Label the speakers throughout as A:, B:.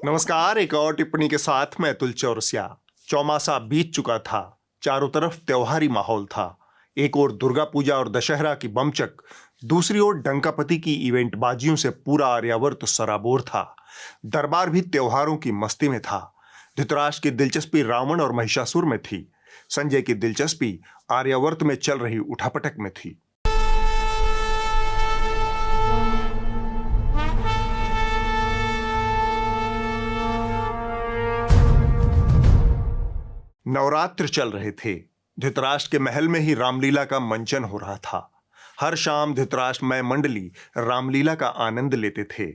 A: नमस्कार। एक और टिप्पणी के साथ मैं अतुल चौरसिया। चौमासा बीत चुका था, चारों तरफ त्योहारी माहौल था। एक ओर दुर्गा पूजा और दशहरा की बमचक, दूसरी ओर डंकापति की इवेंट बाजियों से पूरा आर्यावर्त सराबोर था। दरबार भी त्योहारों की मस्ती में था। धृतराष्ट्र की दिलचस्पी रावण और महिषासुर में थी। संजय की दिलचस्पी आर्यावर्त में चल रही उठापटक में थी। नवरात्र चल रहे थे। धृतराष्ट्र के महल में ही रामलीला का मंचन हो रहा था। हर शाम धृतराष्ट्रमय मंडली रामलीला का आनंद लेते थे।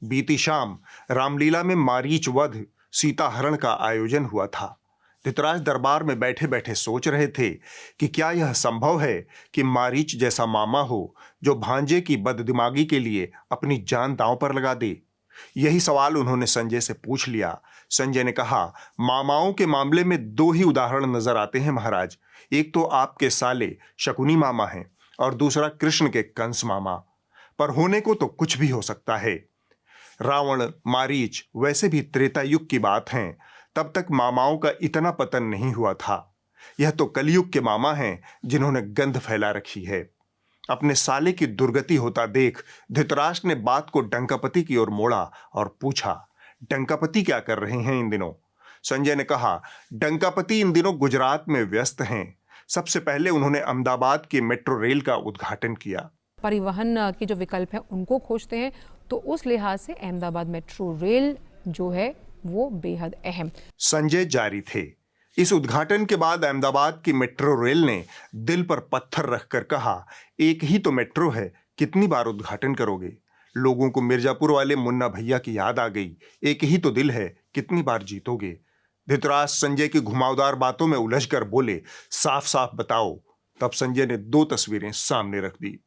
A: बीती शाम रामलीला में मारीच वध, सीता हरण का आयोजन हुआ था। धृतराष्ट्र दरबार में बैठे बैठे सोच रहे थे कि क्या यह संभव है कि मारीच जैसा मामा हो जो भांजे की बददिमागी के लिए अपनी जान दांव पर लगा दे। यही सवाल उन्होंने संजय से पूछ लिया। संजय ने कहा, मामाओं के मामले में दो ही उदाहरण नजर आते हैं महाराज। एक तो आपके साले शकुनी मामा हैं और दूसरा कृष्ण के कंस मामा। पर होने को तो कुछ भी हो सकता है। रावण, मारीच वैसे भी त्रेता युग की बात हैं। तब तक मामाओं का इतना पतन नहीं हुआ था। यह तो कलयुग के मामा हैं जिन्होंने गंध फैला रखी है। अपने साले की दुर्गति होता देख धृतराष्ट्र ने बात को डंकापति की ओर मोड़ा और पूछा, डंकापति क्या कर रहे हैं इन दिनों? संजय ने कहा, डंकापति इन दिनों गुजरात में व्यस्त हैं। सबसे पहले उन्होंने अहमदाबाद की मेट्रो रेल का उद्घाटन किया।
B: परिवहन के जो विकल्प हैं उनको खोजते हैं, तो उस लिहाज से अहमदाबाद मेट्रो रेल जो है वो बेहद अहम।
A: संजय जारी थे। इस उद्घाटन के बाद अहमदाबाद की मेट्रो रेल ने दिल पर पत्थर रखकर कहा, एक ही तो मेट्रो है, कितनी बार उद्घाटन करोगे? लोगों को मिर्जापुर वाले मुन्ना भैया की याद आ गई। एक ही तो दिल है, कितनी बार जीतोगे? धृतराष्ट्र संजय की घुमावदार बातों में उलझकर बोले, साफ साफ बताओ। तब संजय ने दो तस्वीरें सामने रख दी।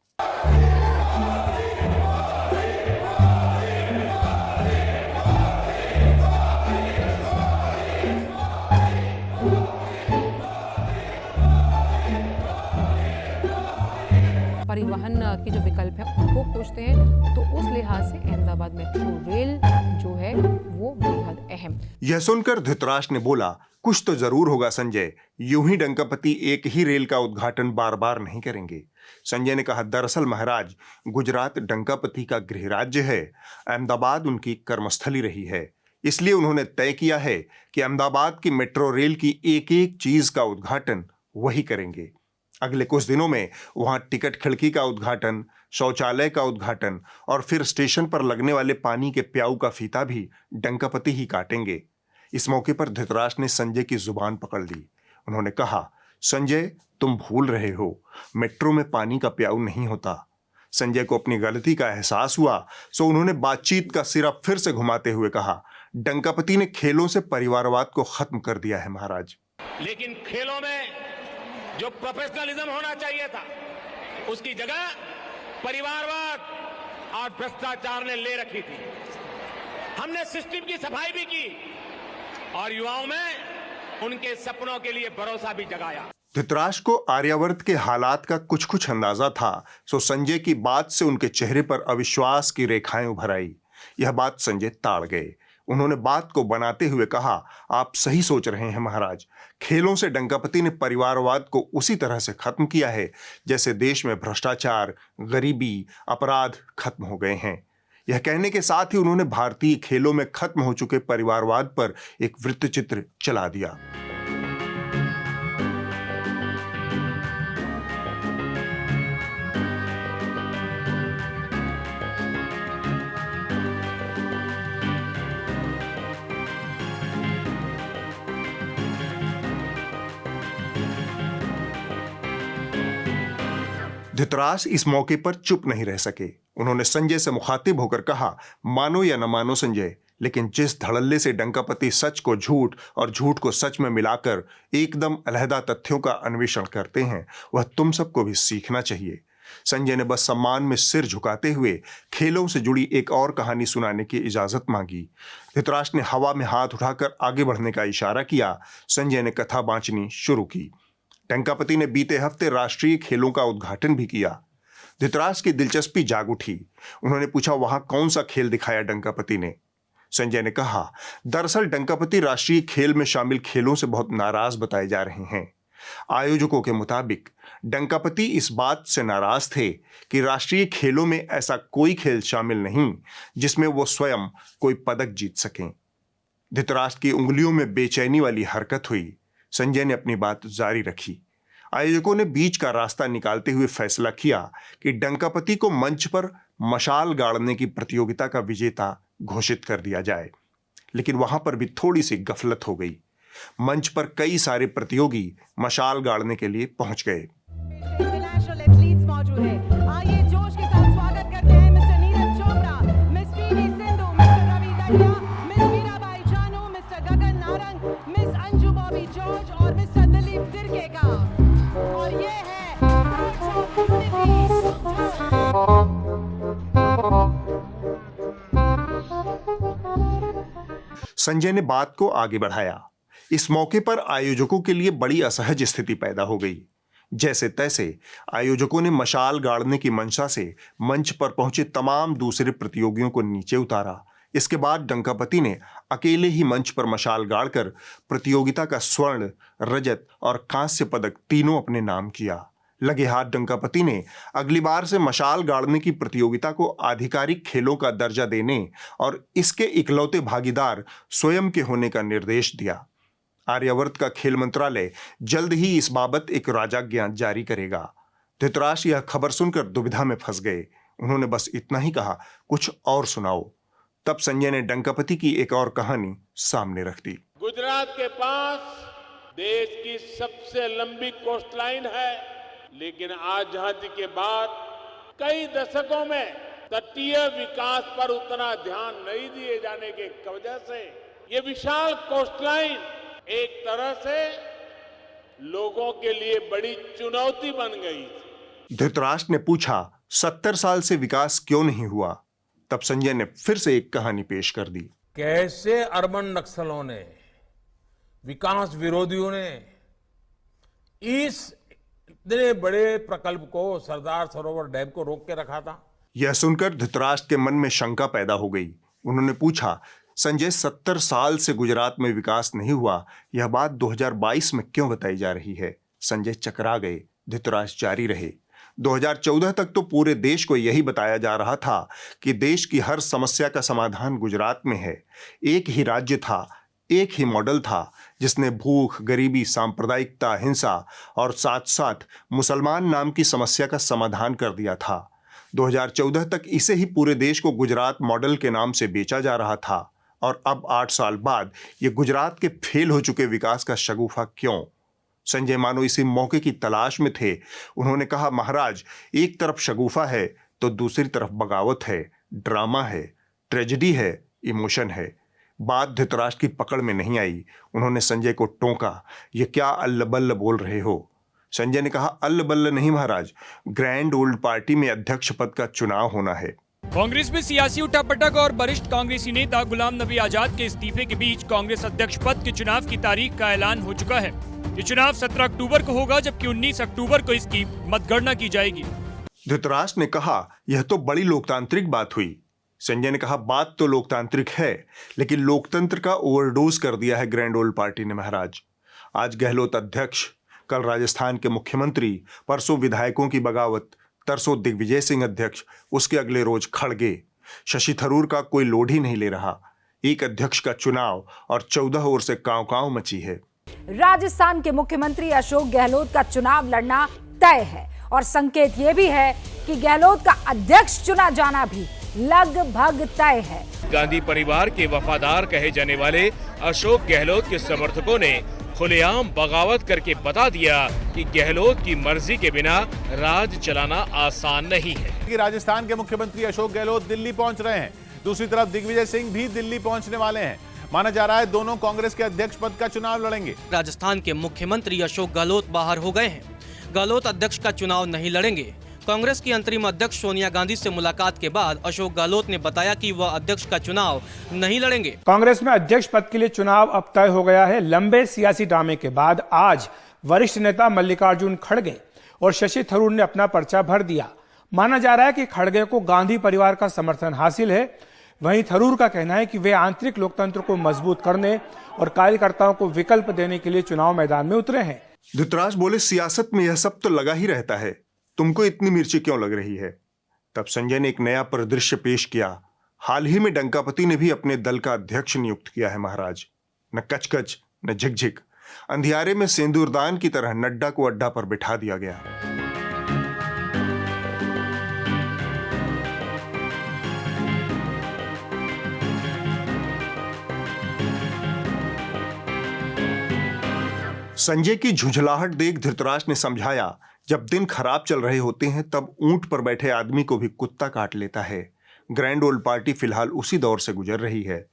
B: परिवहन के जो विकल्प हैं उनको खोजते हैं, तो उस लिहाज से अहमदाबाद मेट्रो रेल जो है वो बेहद अहम।
A: यह सुनकर धृतराष्ट्र ने बोला, कुछ तो जरूर होगा संजय। यूं ही डंकापति एक ही रेल का उद्घाटन बार बार नहीं करेंगे। संजय ने कहा, दरअसल महाराज, गुजरात डंकापति का गृह राज्य है। अहमदाबाद उनकी कर्मस्थली रही है। इसलिए उन्होंने तय किया है कि अहमदाबाद की मेट्रो रेल की एक एक चीज का उद्घाटन वही करेंगे। अगले कुछ दिनों में वहां टिकट खिड़की का उद्घाटन, शौचालय का उद्घाटन और फिर स्टेशन पर लगने वाले पानी के प्याऊ का फीता भी डंकापति ही काटेंगे। इस मौके पर धृतराष्ट्र ने संजय की जुबान पकड़ ली। उन्होंने कहा, संजय, तुम भूल रहे हो, मेट्रो में पानी का प्याऊ नहीं होता। संजय को अपनी गलती का एहसास हुआ, सो उन्होंने बातचीत का सिरा फिर से घुमाते हुए कहा, डंकापति ने खेलों से परिवारवाद को खत्म कर दिया है महाराज।
C: लेकिन खेलों में जो प्रोफेशनलिज्म होना चाहिए था, उसकी जगह परिवारवाद और भ्रष्टाचार ने ले रखी थी। हमने सिस्टम की सफाई भी की और युवाओं में उनके सपनों के लिए भरोसा भी जगाया।
A: धृतराष्ट्र को आर्यावर्त के हालात का कुछ कुछ अंदाजा था, सो संजय की बात से उनके चेहरे पर अविश्वास की रेखाएं उभर आई। यह बात संजय ताड़ गए। उन्होंने बात को बनाते हुए कहा, आप सही सोच रहे हैं महाराज। खेलों से डंकापति ने परिवारवाद को उसी तरह से खत्म किया है जैसे देश में भ्रष्टाचार, गरीबी, अपराध खत्म हो गए हैं। यह कहने के साथ ही उन्होंने भारतीय खेलों में खत्म हो चुके परिवारवाद पर एक वृत्तचित्र चला दिया। धृतराष्ट्र इस मौके पर चुप नहीं रह सके। उन्होंने संजय से मुखातिब होकर कहा, मानो या न मानो संजय, लेकिन जिस धड़ल्ले से डंकापति सच को झूठ और झूठ को सच में मिलाकर एकदम अलहदा तथ्यों का अन्वेषण करते हैं, वह तुम सबको भी सीखना चाहिए। संजय ने बस सम्मान में सिर झुकाते हुए खेलों से जुड़ी एक और कहानी सुनाने की इजाजत मांगी। धृतराष्ट्र ने हवा में हाथ उठाकर आगे बढ़ने का इशारा किया। संजय ने कथा बांचनी शुरू की। डंकापति ने बीते हफ्ते राष्ट्रीय खेलों का उद्घाटन भी किया। धृतराष्ट्र की दिलचस्पी जाग उठी। उन्होंने पूछा, वहां कौन सा खेल दिखाया डंकापति ने? संजय ने कहा, दरअसल डंकापति राष्ट्रीय खेल में शामिल खेलों से बहुत नाराज बताए जा रहे हैं। आयोजकों के मुताबिक डंकापति इस बात से नाराज थे कि राष्ट्रीय खेलों में ऐसा कोई खेल शामिल नहीं जिसमें वो स्वयं कोई पदक जीत सकें। धृतराष्ट्र की उंगलियों में बेचैनी वाली हरकत हुई। संजय ने अपनी बात जारी रखी। आयोजकों ने बीच का रास्ता निकालते हुए फैसला किया कि डंकापति को मंच पर मशाल गाड़ने की प्रतियोगिता का विजेता घोषित कर दिया जाए, लेकिन वहां पर भी थोड़ी सी गफलत हो गई। मंच पर कई सारे प्रतियोगी मशाल गाड़ने के लिए पहुंच गए।
D: इंटरनेशनल एथलीट्स मौजूद हैं। आइए जोश के साथ स्वागत करते हैं mister Neeraj Chopra, miss PV Sindhu, mister Ravi Dahiya, miss Mirabai Chanu, mister Gagan Narang, miss Anju Bobby George और मिस्टर दिलीप तिर्के का। और ये है मार्च ऑफ
A: संजय ने बात को आगे बढ़ाया। इस मौके पर आयोजकों के लिए बड़ी असहज स्थिति पैदा हो गई। जैसे तैसे आयोजकों ने मशाल गाड़ने की मंशा से मंच पर पहुंचे तमाम दूसरे प्रतियोगियों को नीचे उतारा। इसके बाद डंकापति ने अकेले ही मंच पर मशाल गाड़कर प्रतियोगिता का स्वर्ण, रजत और कांस्य पदक तीनों अपने नाम किया। लगे हाथ डंकापति ने अगली बार से मशाल गाड़ने की प्रतियोगिता को आधिकारिक खेलों का दर्जा देने और इसके इकलौते भागीदार स्वयं के होने का निर्देश दिया। आर्यावर्त का खेल मंत्रालय जल्द ही इस बाबत एक राजाज्ञा जारी करेगा। धृतराष्ट्र यह खबर सुनकर दुविधा में फंस गए। उन्होंने बस इतना ही कहा, कुछ और सुनाओ। तब संजय ने डंकापति की एक और कहानी सामने रख दी।
C: गुजरात के पास देश की सबसे लंबी कोस्ट लाइन है, लेकिन आजादी के बाद कई दशकों में तटीय विकास पर उतना ध्यान नहीं दिए जाने की वजह से ये विशाल कोस्ट लाइन एक तरह से लोगों के लिए बड़ी चुनौती बन गई।
A: धृतराष्ट्र ने पूछा, 70 साल से विकास क्यों नहीं हुआ? तब संजय ने फिर से एक कहानी पेश कर दी।
E: कैसे अर्बन नक्सलों ने, विकास विरोधियों ने इस इतने बड़े प्रकल्प को, सरदार सरोवर डैम को रोक के रखा था।
A: यह सुनकर धृतराष्ट्र के मन में शंका पैदा हो गई। उन्होंने पूछा, संजय 70 साल से गुजरात में विकास नहीं हुआ, यह बात 2022 में क्यों बताई जा रही है? संजय चकरा गए। धृतराष्ट्र जारी रहे। 2014 तक तो पूरे देश को यही बताया जा रहा था कि देश की हर समस्या का समाधान गुजरात में है। एक ही राज्य था, एक ही मॉडल था जिसने भूख, गरीबी, सांप्रदायिकता, हिंसा और साथ साथ मुसलमान नाम की समस्या का समाधान कर दिया था। 2014 तक इसे ही पूरे देश को गुजरात मॉडल के नाम से बेचा जा रहा था, और अब 8 साल बाद ये गुजरात के फेल हो चुके विकास का शगुफा क्यों? संजय मानो इसी मौके की तलाश में थे। उन्होंने कहा, महाराज, एक तरफ शगुफा है तो दूसरी तरफ बगावत है, ड्रामा है, ट्रेजेडी है, इमोशन है। बात धृतराष्ट्र की पकड़ में नहीं आई। उन्होंने संजय को टोका, ये क्या अल्ल बल्ल बोल रहे हो? संजय ने कहा, अल्ल बल्ल नहीं महाराज, ग्रैंड ओल्ड पार्टी में अध्यक्ष पद का चुनाव होना है।
F: कांग्रेस में सियासी उठापटक और वरिष्ठ कांग्रेसी नेता गुलाम नबी आजाद के इस्तीफे के बीच कांग्रेस अध्यक्ष पद के चुनाव की तारीख का ऐलान हो चुका है। ये चुनाव 17 अक्टूबर को होगा, जबकि 19 अक्टूबर को इसकी मतगणना की जाएगी।
A: धृतराष्ट्र ने कहा, यह तो बड़ी लोकतांत्रिक बात हुई। संजय ने कहा, बात तो लोकतांत्रिक है, लेकिन लोकतंत्र का ओवरडोज कर दिया है ग्रैंड ओल्ड पार्टी ने महाराज। आज गहलोत अध्यक्ष, कल राजस्थान के मुख्यमंत्री, परसों विधायकों की बगावत, तरसों दिग्विजय सिंह अध्यक्ष, उसके अगले रोज खड़गे। शशि थरूर का कोई लोड ही नहीं ले रहा। एक अध्यक्ष का चुनाव और 14 ओर से कांव कांव मची है।
G: राजस्थान के मुख्यमंत्री अशोक गहलोत का चुनाव लड़ना तय है, और संकेत ये भी है कि गहलोत का अध्यक्ष चुना जाना भी लगभग तय है।
H: गांधी परिवार के वफादार कहे जाने वाले अशोक गहलोत के समर्थकों ने खुलेआम बगावत करके बता दिया कि गहलोत की मर्जी के बिना राज चलाना आसान नहीं है।
I: कि राजस्थान के मुख्यमंत्री अशोक गहलोत दिल्ली पहुंच रहे हैं। दूसरी तरफ दिग्विजय सिंह भी दिल्ली पहुंचने वाले हैं। माना जा रहा है दोनों कांग्रेस के अध्यक्ष पद का चुनाव लड़ेंगे।
J: राजस्थान के मुख्यमंत्री अशोक गहलोत बाहर हो गए हैं। गहलोत अध्यक्ष का चुनाव नहीं लड़ेंगे। कांग्रेस की अंतरिम अध्यक्ष सोनिया गांधी से मुलाकात के बाद अशोक गहलोत ने बताया कि वह अध्यक्ष का चुनाव नहीं लड़ेंगे।
K: कांग्रेस में अध्यक्ष पद के लिए चुनाव अब तय हो गया है। लंबे सियासी ड्रामे के बाद आज वरिष्ठ नेता मल्लिकार्जुन खड़गे और शशि थरूर ने अपना पर्चा भर दिया। माना जा रहा है कि खड़गे को गांधी परिवार का समर्थन हासिल है। वहीं थरूर का कहना है कि वे आंतरिक लोकतंत्र को मजबूत करने और कार्यकर्ताओं को विकल्प देने के लिए चुनाव मैदान में उतरे हैं।
A: धृतराष्ट्र बोले, सियासत में यह सब तो लगा ही रहता है, तुमको इतनी मिर्ची क्यों लग रही है? तब संजय ने एक नया परिदृश्य पेश किया। हाल ही में डंकापति ने भी अपने दल का अध्यक्ष नियुक्त किया है महाराज। न कचकच न झिकझिक, अंधियारे में सिंदूरदान की तरह नड्डा को अड्डा पर बिठा दिया गया। संजय की झुंझलाहट देख धृतराष्ट्र ने समझाया, जब दिन खराब चल रहे होते हैं तब ऊंट पर बैठे आदमी को भी कुत्ता काट लेता है। ग्रैंड ओल्ड पार्टी फिलहाल उसी दौर से गुजर रही है।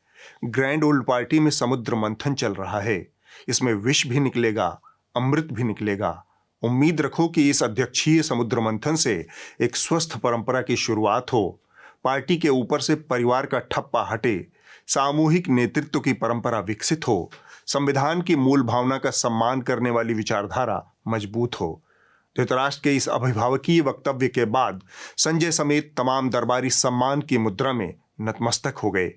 A: ग्रैंड ओल्ड पार्टी में समुद्र मंथन चल रहा है। इसमें विष भी निकलेगा, अमृत भी निकलेगा। उम्मीद रखो कि इस अध्यक्षीय समुद्र मंथन से एक स्वस्थ परंपरा की शुरुआत हो। पार्टी के ऊपर से परिवार का ठप्पा हटे, सामूहिक नेतृत्व की परंपरा विकसित हो, संविधान की मूल भावना का सम्मान करने वाली विचारधारा मजबूत हो। धृतराष्ट्र के इस अभिभावकीय वक्तव्य के बाद संजय समेत तमाम दरबारी सम्मान की मुद्रा में नतमस्तक हो गए।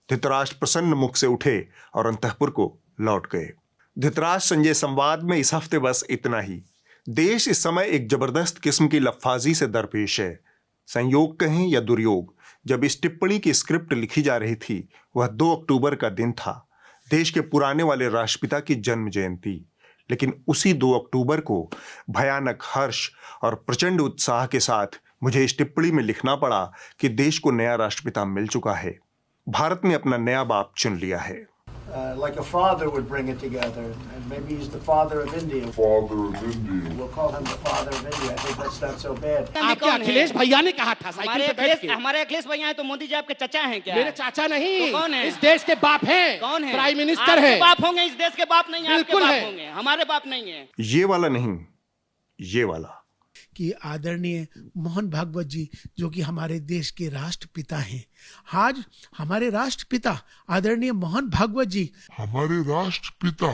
A: धृतराष्ट्र प्रसन्न मुख से उठे और अंतःपुर को लौट गए। धृतराष्ट्र संजय संवाद में इस हफ्ते बस इतना ही। देश इस समय एक जबरदस्त किस्म की लफ्फाजी से दरपेश है। संयोग कहें या दुर्योग, जब इस टिप्पणी की स्क्रिप्ट लिखी जा रही थी वह 2 अक्टूबर का दिन था, देश के पुराने वाले राष्ट्रपिता की जन्म जयंती। लेकिन उसी 2 अक्टूबर को भयानक हर्ष और प्रचंड उत्साह के साथ मुझे इस टिप्पणी में लिखना पड़ा कि देश को नया राष्ट्रपिता मिल चुका है। भारत ने अपना नया बाप चुन लिया है।
L: Like a father would bring it together, and maybe he's the father of India. Father of India. We'll call him the father of India. I think that's not so bad.
M: आपके अखिलेश भैया ने कहा था साइकिल पे बैठ के।
N: हमारे अखिलेश भैया हैं तो मोदी जी आपके चचा हैं क्या?
M: मेरे चाचा नहीं।
N: तो कौन है?
M: इस देश के बाप हैं।
N: कौन है?
M: प्राइम मिनिस्टर है।
N: आपके बाप होंगे, इस देश के बाप नहीं है। आपके बाप होंगे, हमारे बाप नहीं है।
A: ये वाला नहीं, ये वाला।
O: कि आदरणीय मोहन भागवत जी जो कि हमारे देश के राष्ट्रपिता हैं, आज हमारे राष्ट्रपिता आदरणीय मोहन भागवत जी,
P: हमारे राष्ट्रपिता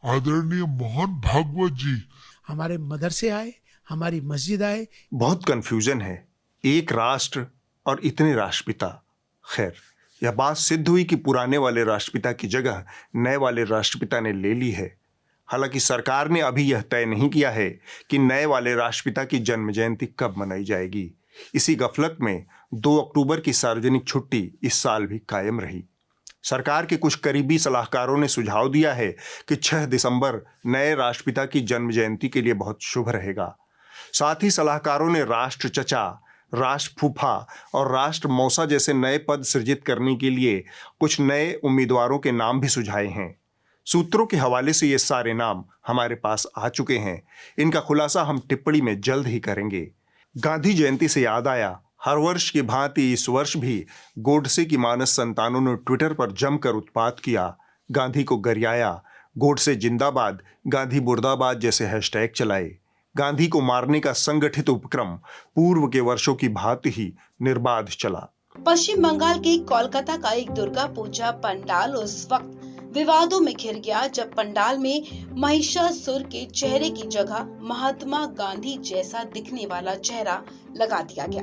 P: आदरणीय मोहन भागवत जी
O: हमारे मदरसे आए, हमारी मस्जिद आए।
A: बहुत कंफ्यूजन है, एक राष्ट्र और इतने राष्ट्रपिता। खैर, यह बात सिद्ध हुई कि पुराने वाले राष्ट्रपिता की जगह नए वाले राष्ट्रपिता ने ले ली है। हालांकि सरकार ने अभी यह तय नहीं किया है कि नए वाले राष्ट्रपिता की जन्म जयंती कब मनाई जाएगी। इसी गफलत में 2 अक्टूबर की सार्वजनिक छुट्टी इस साल भी कायम रही। सरकार के कुछ करीबी सलाहकारों ने सुझाव दिया है कि 6 दिसंबर नए राष्ट्रपिता की जन्म जयंती के लिए बहुत शुभ रहेगा। साथ ही सलाहकारों ने राष्ट्र चचा, राष्ट्र फूफा और राष्ट्र मौसा जैसे नए पद सृजित करने के लिए कुछ नए उम्मीदवारों के नाम भी सुझाए हैं। सूत्रों के हवाले से ये सारे नाम हमारे पास आ चुके हैं। इनका खुलासा हम टिप्पणी में जल्द ही करेंगे। गांधी जयंती से याद आया, हर वर्ष की भांति इस वर्ष भी गोडसे की मानस संतानों ने ट्विटर पर जमकर उत्पात किया, गांधी को गरियाया, गोडसे जिंदाबाद, गांधी मुर्दाबाद जैसे हैशटैग चलाए। गांधी को मारने का संगठित उपक्रम पूर्व के वर्षों की भांति ही निर्बाध चला।
Q: पश्चिम बंगाल के कोलकाता का एक दुर्गा पूजा पंडाल उस वक्त विवादों में घिर गया जब पंडाल में महिषासुर के चेहरे की जगह महात्मा गांधी जैसा दिखने वाला चेहरा लगा दिया गया।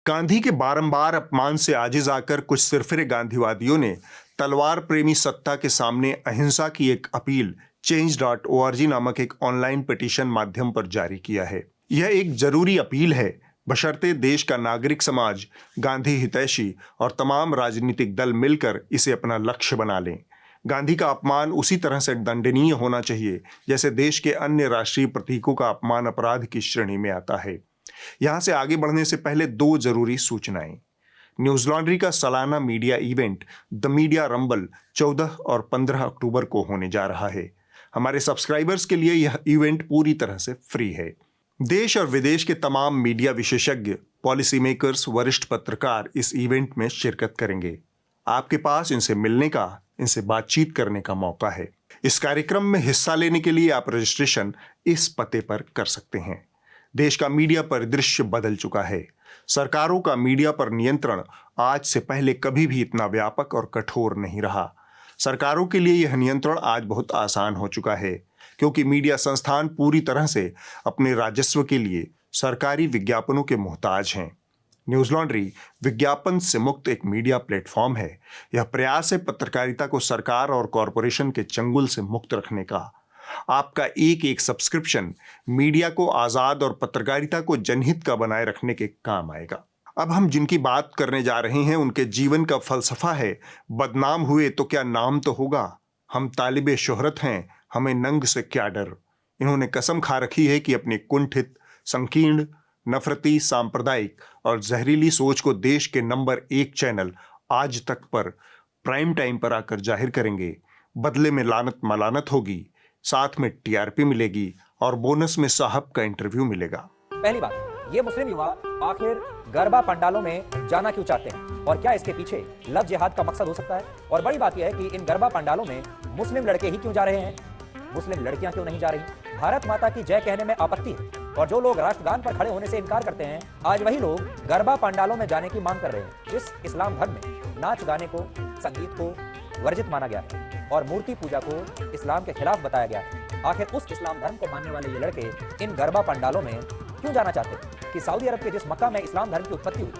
A: गांधी के बारंबार अपमान से आजिज आकर कुछ सिरफिरे गांधीवादियों ने तलवार प्रेमी सत्ता के सामने अहिंसा की एक अपील change.org नामक एक ऑनलाइन पिटीशन माध्यम पर जारी किया है। यह एक जरूरी अपील है, बशर्ते देश का नागरिक समाज, गांधी हितैषी और तमाम राजनीतिक दल मिलकर इसे अपना लक्ष्य बना लें। गांधी का अपमान उसी तरह से दंडनीय होना चाहिए जैसे देश के अन्य राष्ट्रीय प्रतीकों का अपमान अपराध की श्रेणी में आता है। यहां से आगे बढ़ने से पहले 2 जरूरी सूचनाएं। न्यूज लॉन्ड्री का सालाना media event the media rumble 14 और 15 अक्टूबर को होने जा रहा है। हमारे सब्सक्राइबर्स के लिए यह इवेंट पूरी तरह से फ्री है। देश और विदेश के तमाम मीडिया विशेषज्ञ, पॉलिसी मेकर्स, वरिष्ठ पत्रकार इस इवेंट में शिरकत करेंगे। आपके पास इनसे मिलने का, इनसे बातचीत करने का मौका है। इस कार्यक्रम में हिस्सा लेने के लिए आप रजिस्ट्रेशन इस पते पर कर सकते हैं। देश का मीडिया परिदृश्य बदल चुका है। सरकारों का मीडिया पर नियंत्रण आज से पहले कभी भी इतना व्यापक और कठोर नहीं रहा। सरकारों के लिए यह नियंत्रण आज बहुत आसान हो चुका है, क्योंकि मीडिया संस्थान पूरी तरह से अपने राजस्व के लिए सरकारी विज्ञापनों के मोहताज हैं। न्यूज लॉन्ड्री विज्ञापन से मुक्त एक मीडिया प्लेटफॉर्म है। यह प्रयास है पत्रकारिता को सरकार और कॉरपोरेशन के चंगुल से मुक्त रखने का। आपका एक एक सब्सक्रिप्शन मीडिया को आजाद और पत्रकारिता को जनहित का बनाए रखने के काम आएगा। अब हम जिनकी बात करने जा रहे हैं उनके जीवन का फलसफा है, बदनाम हुए तो क्या नाम तो होगा, हम तालिबे शोहरत हैं, हमें नंग से क्या डर। इन्होंने कसम खा रखी है कि अपनी कुंठित, संकीर्ण, नफरती, सांप्रदायिक और जहरीली सोच को देश के नंबर 1 चैनल आज तक पर प्राइम टाइम पर आकर जाहिर करेंगे। बदले में लानत मलानत होगी, साथ में टीआरपी मिलेगी और बोनस में साहब का इंटरव्यू मिलेगा।
R: पहली बात, ये मुस्लिम युवा आखिर गरबा पंडालों में जाना क्यों चाहते हैं और क्या इसके पीछे लव जिहाद का मकसद हो सकता है? और बड़ी बात यह है कि इन गरबा पंडालों में मुस्लिम लड़के ही क्यों जा रहे हैं, मुस्लिम लड़कियां क्यों नहीं जा रही? भारत माता की जय कहने में आपत्ति है और जो लोग राष्ट्रगान पर खड़े होने से इनकार करते हैं, आज वही लोग गरबा पंडालों में जाने की मांग कर रहे हैं। इस इस्लाम धर्म में नाच गाने को, संगीत को वर्जित माना गया है और मूर्ति पूजा को इस्लाम के खिलाफ बताया गया है। आखिर उस इस्लाम धर्म को मानने वाले ये लड़के इन गरबा पंडालों में क्यों जाना चाहते हैं कि सऊदी अरब के जिस मक्का में इस्लाम धर्म की उत्पत्ति हुई,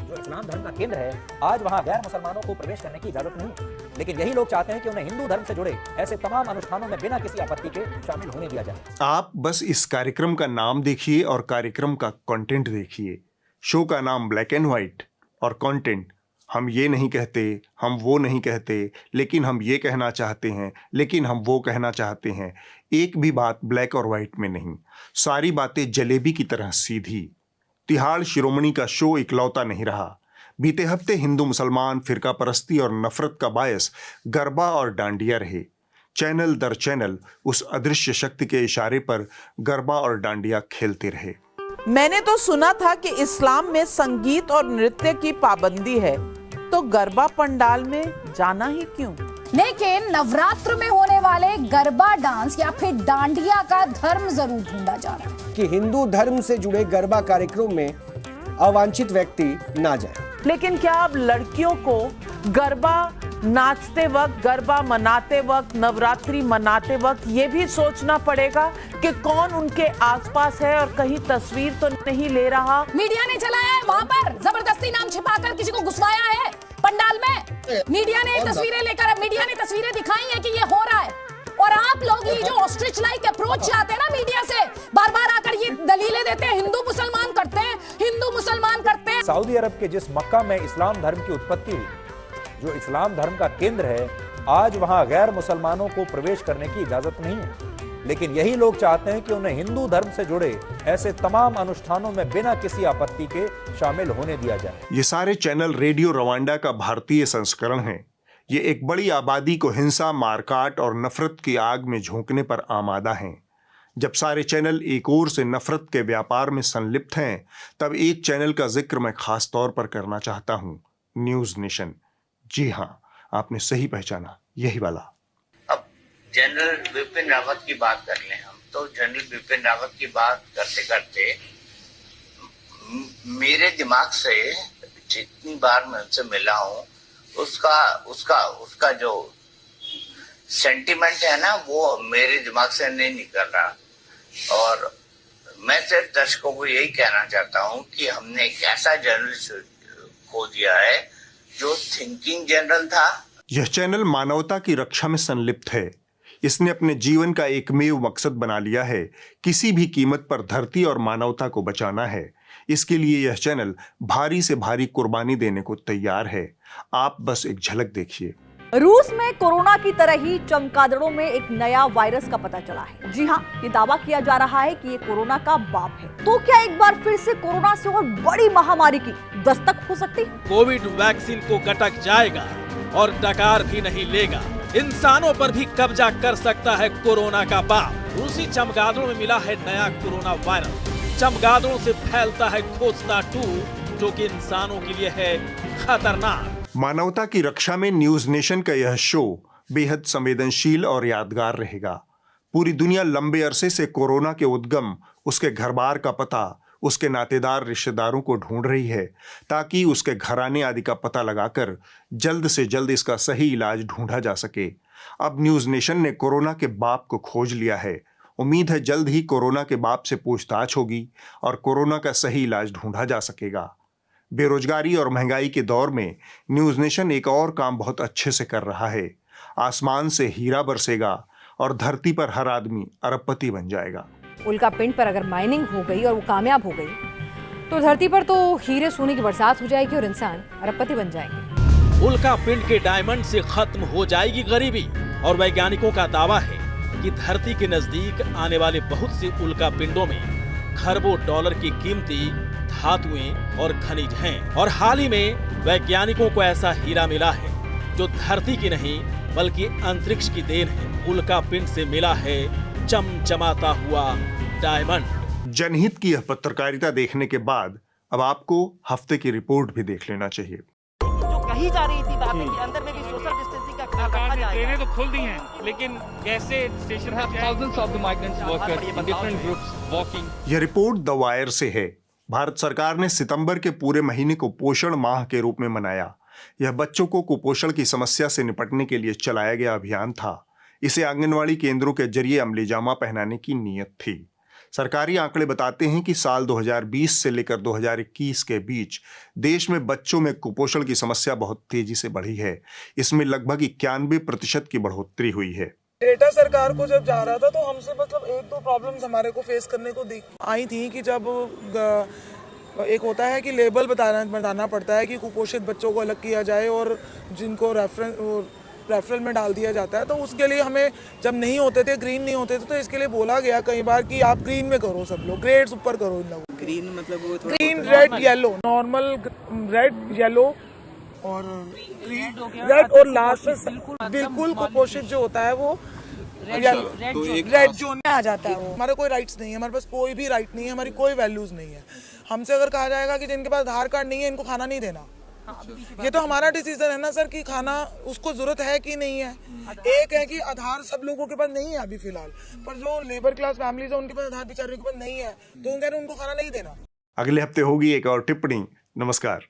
R: जो इस्लाम धर्म का केंद्र है, आज वहां गैर मुसलमानों को प्रवेश करने की इजाजत नहीं। लेकिन यही लोग चाहते हैं कि उन्हें हिंदू धर्म से जुड़े ऐसे तमाम अनुष्ठानों में बिना किसी आपत्ति के शामिल होने दिया जाए।
A: आप बस इस कार्यक्रम का नाम देखिए और कार्यक्रम का कंटेंट देखिए। शो का नाम ब्लैक एंड व्हाइट और कंटेंट हम ये नहीं कहते, हम वो नहीं कहते, लेकिन हम ये कहना चाहते हैं, लेकिन हम वो कहना चाहते हैं। एक भी बात ब्लैक और व्हाइट में नहीं, सारी बातें जलेबी की तरह सीधी। तिहाड़ शिरोमणि का शो इकलौता नहीं रहा। बीते हफ्ते हिंदू मुसलमान फिरका परस्ती और नफरत का बायस गरबा और डांडिया रहे। चैनल दर चैनल उस अदृश्य शक्ति के इशारे पर गरबा और डांडिया खेलते रहे।
S: मैंने तो सुना था कि इस्लाम में संगीत और नृत्य की पाबंदी है, तो गरबा पंडाल में जाना ही क्यों?
G: लेकिन नवरात्र में होने वाले गरबा डांस या फिर डांडिया का धर्म जरूर ढूंढा जा रहा है
T: कि हिंदू धर्म से जुड़े गरबा कार्यक्रम में अवांछित व्यक्ति ना जाए।
S: लेकिन क्या अब लड़कियों को गरबा नाचते वक्त, गरबा मनाते वक्त, नवरात्रि मनाते वक्त ये भी सोचना पड़ेगा कि कौन उनके आसपास है और कहीं तस्वीर तो नहीं ले रहा?
G: मीडिया ने चलाया है वहाँ पर, जबरदस्ती नाम छिपाकर किसी को घुसवाया है पंडाल में। मीडिया ने तस्वीरें लेकर, मीडिया ने तस्वीरें दिखाई है कि ये हो रहा है। और आप लोग ये जो ऑस्ट्रिच लाइक अप्रोच चाहते हैं ना मीडिया से, बार बार आकर ये दलीलें देते हैं, हिंदू मुसलमान करते हैं, हिंदू मुसलमान करते हैं।
R: सऊदी अरब के जिस मक्का में इस्लाम धर्म की उत्पत्ति हुई, जो इस्लाम धर्म का केंद्र है, आज वहां गैर मुसलमानों को प्रवेश करने की इजाजत नहीं है। लेकिन यही लोग चाहते हैं कि उन्हें हिंदू धर्म से जुड़े ऐसे तमाम अनुष्ठानों में बिना किसी आपत्ति के शामिल होने दिया जाए।
A: ये सारे चैनल रेडियो रवांडा का भारतीय संस्करण है। ये एक बड़ी आबादी को हिंसा, मारकाट और नफरत की आग में झोंकने पर आमादा हैं। जब सारे चैनल एक ओर से नफरत के व्यापार में संलिप्त हैं, तब एक चैनल का जिक्र मैं खास तौर पर करना चाहता हूं, न्यूज नेशन। जी हां, आपने सही पहचाना, यही वाला।
U: अब जनरल बिपिन रावत की बात कर लें हम, तो जनरल बिपिन रावत की बात करते करते मेरे दिमाग से जितनी बार मैं उनसे मिला हूं, उसका जो सेंटिमेंट है ना, वो मेरे दिमाग से नहीं निकल रहा। और मैं सिर्फ दर्शकों को यही कहना चाहता हूं कि हमने एक ऐसा जर्नलिस्ट खो दिया है जो थिंकिंग जनरल था।
A: यह चैनल मानवता की रक्षा में संलिप्त है। इसने अपने जीवन का एकमेव मकसद बना लिया है, किसी भी कीमत पर धरती और मानवता को बचाना है। इसके लिए यह चैनल भारी से भारी कुर्बानी देने को तैयार है। आप बस एक झलक देखिए।
V: रूस में कोरोना की तरह ही चमगादड़ों में एक नया वायरस का पता चला है। जी हाँ, ये दावा किया जा रहा है कि ये कोरोना का बाप है। तो क्या एक बार फिर से कोरोना से और बड़ी महामारी की दस्तक हो सकती है?
W: कोविड वैक्सीन को गटक जाएगा और डकार भी नहीं लेगा। इंसानों पर भी कब्जा कर सकता है कोरोना का बाप। रूसी चमगादड़ों में मिला है नया कोरोना वायरस। चमगादड़ों से फैलता है खोजता टू, जो कि इंसानों के लिए है खतरनाक।
A: मानवता की रक्षा में न्यूज नेशन का यह शो बेहद संवेदनशील और यादगार रहेगा। पूरी दुनिया लंबे अरसे से कोरोना के उद्गम, उसके घर बार का पता, उसके नातेदार रिश्तेदारों को ढूंढ रही है, ताकि उसके घराने आदि का पता लगाकर जल्द से जल्द इसका सही इलाज ढूंढा जा सके। अब न्यूज नेशन ने कोरोना के बाप को खोज लिया है। उम्मीद है जल्द ही कोरोना के बाप से पूछताछ होगी और कोरोना का सही इलाज ढूंढा जा सकेगा। बेरोजगारी और महंगाई के दौर में न्यूज नेशन एक और काम बहुत अच्छे से कर रहा है। आसमान से हीरा बरसेगा और धरती पर हर आदमी अरबपति बन जाएगा।
B: उल्का पिंड पर अगर माइनिंग हो गई और वो कामयाब हो गई तो धरती पर तो हीरे सोने की बरसात हो जाएगी और इंसान अरबपति बन जाएंगे।
W: उल्का पिंड के डायमंड से खत्म हो जाएगी गरीबी और वैज्ञानिकों का दावा है कि धरती के नजदीक आने वाले बहुत से उल्का पिंडों में खरबों डॉलर की कीमती धातुएं और खनिज हैं। और हाल ही में वैज्ञानिकों को ऐसा हीरा मिला है जो धरती की नहीं बल्कि अंतरिक्ष की देन है। उल्का पिंड से मिला है चमचमाता हुआ डायमंड।
A: जनहित की यह पत्रकारिता देखने के बाद अब आपको हफ्ते की रिपोर्ट भी देख लेना चाहिए।
C: जो कही जा रही थी बातें कि अंदर में भी सोशल डिस्टेंसिंग का ख्याल रखा जाएगा।
F: ट्रेनें तो खुल दी हैं, लेकिन कैसे स्टेशन पर thousands of the migrants workers in different groups walking।
A: यह रिपोर्ट द वायर से है। भारत सरकार ने सितंबर के पूरे महीने को पोषण माह के रूप में मनाया। यह बच्चों को कुपोषण की समस्या से निपटने के लिए चलाया गया अभियान था। इसे आंगनवाड़ी केंद्रों के जरिए अमलीजामा पहनाने की नीयत थी। सरकारी आंकड़े बताते हैं कि साल 2020 से लेकर 2021 के बीच देश में बच्चों में कुपोषण की समस्या बहुत तेजी से बढ़ी है। इसमें लगभग 91% की बढ़ोतरी हुई है।
D: डेटा सरकार को जब जा रहा था तो हमसे मतलब एक दो प्रॉब्लम्स हमारे को फेस करने को आई थी कि जब एक होता है कि लेबल बताना पड़ता है कि कुपोषित बच्चों को अलग किया जाए और जिनको रेफरल में डाल दिया जाता है, तो उसके लिए हमें जब नहीं होते थे, ग्रीन नहीं होते थे, तो इसके लिए बोला गया कई बार कि आप ग्रीन में करो, सब लोग ग्रेड्स ऊपर करो इन लोगों।
C: ग्रीन मतलब वो
D: green red yellow, normal red yellow और रेड और लास्ट में बिल्कुल कुपोषित जो होता है वो रेड जोन में आ जाता है। वो हमारे कोई राइट्स नहीं है, हमारे पास कोई भी राइट नहीं है, हमारी कोई वैल्यूज नहीं है। हमसे अगर कहा जाएगा कि जिनके पास आधार कार्ड नहीं है इनको खाना नहीं देना, ये तो हमारा डिसीजन है ना सर कि खाना उसको जरूरत है कि नहीं है। एक है कि आधार सब लोगों के पास नहीं है अभी फिलहाल, पर जो लेबर क्लास फैमिलीज है उनके पास आधार बेचारे के पास नहीं है, तो उनको खाना नहीं देना।
A: अगले हफ्ते होगी एक और टिप्पणी। नमस्कार।